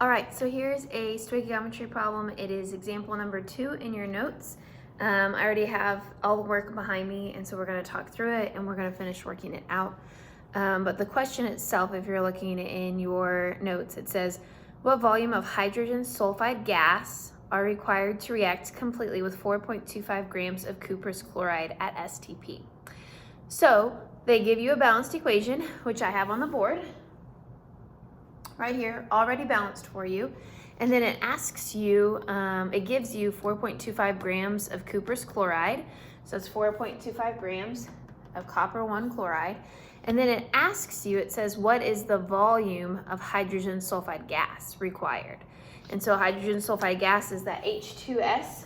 All right, so here's a stoichiometry problem. It is example number 2 in your notes. I already have all the work behind me, and so we're going to talk through it and we're going to finish working it out. But the question itself, if you're looking in your notes, it says, what volume of hydrogen sulfide gas are required to react completely with 4.25 grams of cuprous chloride at STP? So they give you a balanced equation, which I have on the board right here, already balanced for you. And then it asks you, it gives you 4.25 grams of cuprous chloride. So it's 4.25 grams of copper 1 chloride. And then it asks you, it says, what is the volume of hydrogen sulfide gas required? And so hydrogen sulfide gas is that H2S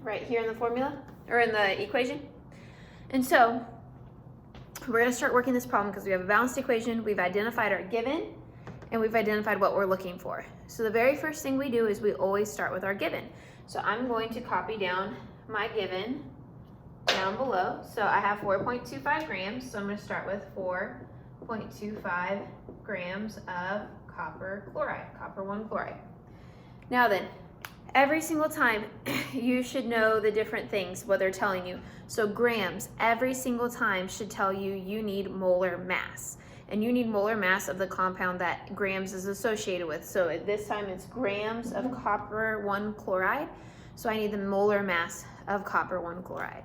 right here in the formula, or in the equation. And so we're gonna start working this problem because we have a balanced equation, we've identified our given, and we've identified what we're looking for. So the very first thing we do is we always start with our given. So I'm going to copy down my given down below. So I have 4.25 grams, so I'm going to start with 4.25 grams of copper chloride, copper 1 chloride. Now then, every single time you should know the different things, what they're telling you. So grams, every single time should tell you you need molar mass. And you need molar mass of the compound that grams is associated with. So at this time it's grams of copper 1 chloride. So I need the molar mass of copper 1 chloride.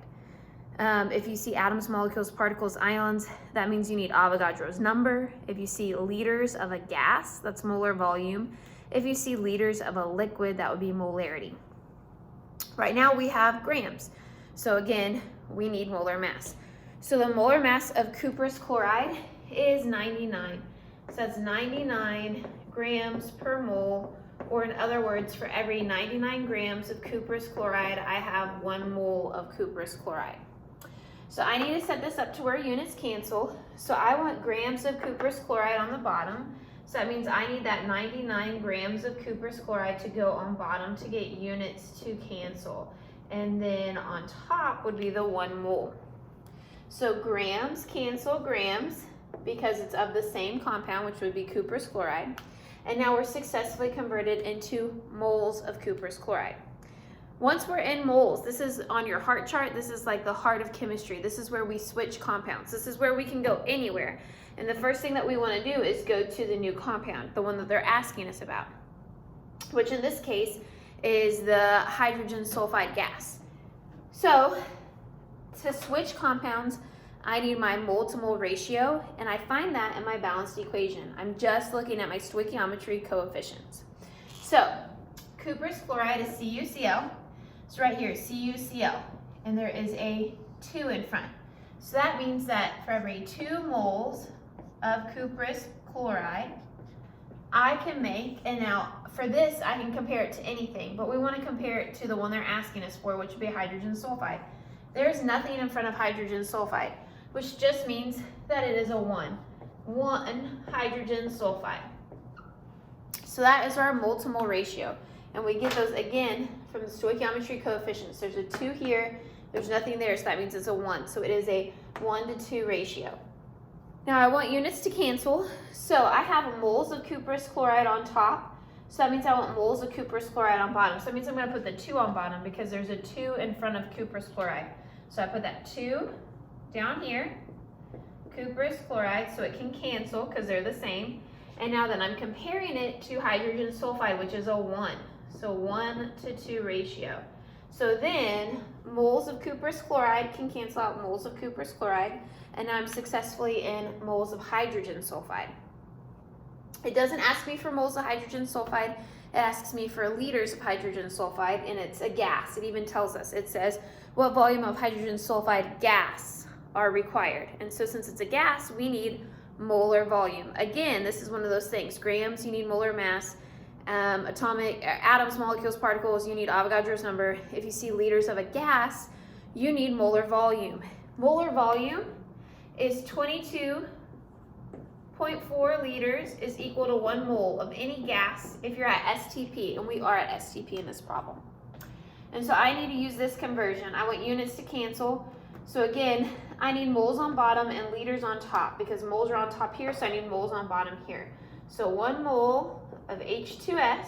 If you see atoms, molecules, particles, ions, that means you need Avogadro's number. If you see liters of a gas, that's molar volume. If you see liters of a liquid, that would be molarity. Right now we have grams. So again, we need molar mass. So the molar mass of cuprous chloride is 99. So that's 99 grams per mole, or in other words, for every 99 grams of cuprous chloride, I have 1 mole of cuprous chloride. So I need to set this up to where units cancel. So I want grams of cuprous chloride on the bottom. So that means I need that 99 grams of cuprous chloride to go on bottom to get units to cancel. And then on top would be the 1 mole. So grams cancel grams, because it's of the same compound, which would be cuprous chloride. And now we're successfully converted into moles of cuprous chloride. Once we're in moles, this is on your heart chart, this is like the heart of chemistry. This is where we switch compounds. This is where we can go anywhere. And the first thing that we want to do is go to the new compound, the one that they're asking us about, which in this case is the hydrogen sulfide gas. So to switch compounds, I need my mole to mole ratio, and I find that in my balanced equation. I'm just looking at my stoichiometry coefficients. So cuprous chloride is CuCl. So right here, CuCl, and there is a 2 in front. So that means that for every 2 moles of cuprous chloride, I can make, and now for this I can compare it to anything, but we want to compare it to the one they're asking us for, which would be hydrogen sulfide. There's nothing in front of hydrogen sulfide, which just means that it is a 1 hydrogen sulfide. So that is our mole to mole ratio. And we get those again from the stoichiometry coefficients. There's a 2 here, there's nothing there, so that means it's a 1. So it is a 1 to 2 ratio. Now I want units to cancel. So I have moles of cuprous chloride on top. So that means I want moles of cuprous chloride on bottom. So that means I'm going to put the 2 on bottom because there's a 2 in front of cuprous chloride. So I put that 2 down here, cuprous chloride, so it can cancel because they're the same. And now then I'm comparing it to hydrogen sulfide, which is a 1. So 1 to 2 ratio. So then moles of cuprous chloride can cancel out moles of cuprous chloride, and now I'm successfully in moles of hydrogen sulfide. It doesn't ask me for moles of hydrogen sulfide, it asks me for liters of hydrogen sulfide, and it's a gas. It even tells us, it says what volume of hydrogen sulfide gas are required. And so since it's a gas, we need molar volume. Again, this is one of those things. Grams, you need molar mass. Atoms, molecules, particles, you need Avogadro's number. If you see liters of a gas, you need molar volume. Molar volume is 22.4 liters is equal to 1 mole of any gas if you're at STP, and we are at STP in this problem. And so I need to use this conversion. I want units to cancel. So again, I need moles on bottom and liters on top because moles are on top here, so I need moles on bottom here. So 1 mole of H2S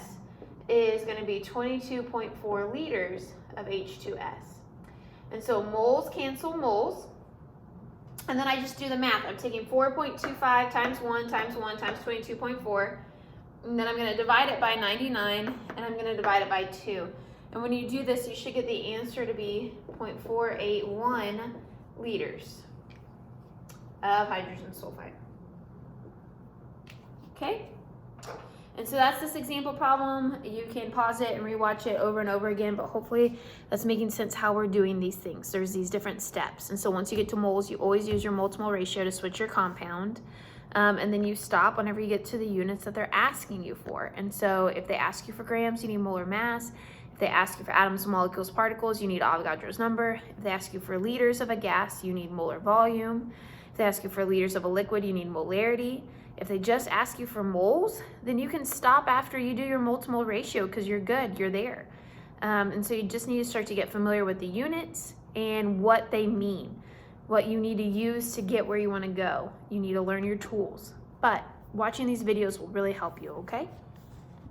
is going to be 22.4 liters of H2S. And so moles cancel moles. And then I just do the math. I'm taking 4.25 times 1 times 1 times 22.4. And then I'm going to divide it by 99, and I'm going to divide it by 2. And when you do this, you should get the answer to be 0.481 liters of hydrogen sulfide. Okay? And so that's this example problem. You can pause it and rewatch it over and over again, but hopefully that's making sense how we're doing these things. There's these different steps. And so once you get to moles, you always use your mole to mole ratio to switch your compound. And then you stop whenever you get to the units that they're asking you for. And so if they ask you for grams, you need molar mass. If they ask you for atoms, molecules, particles, you need Avogadro's number. If they ask you for liters of a gas, you need molar volume. If they ask you for liters of a liquid, you need molarity. If they just ask you for moles, then you can stop after you do your mole to mole ratio because you're good, you're there. And so you just need to start to get familiar with the units and what they mean, what you need to use to get where you want to go. You need to learn your tools. But watching these videos will really help you, okay?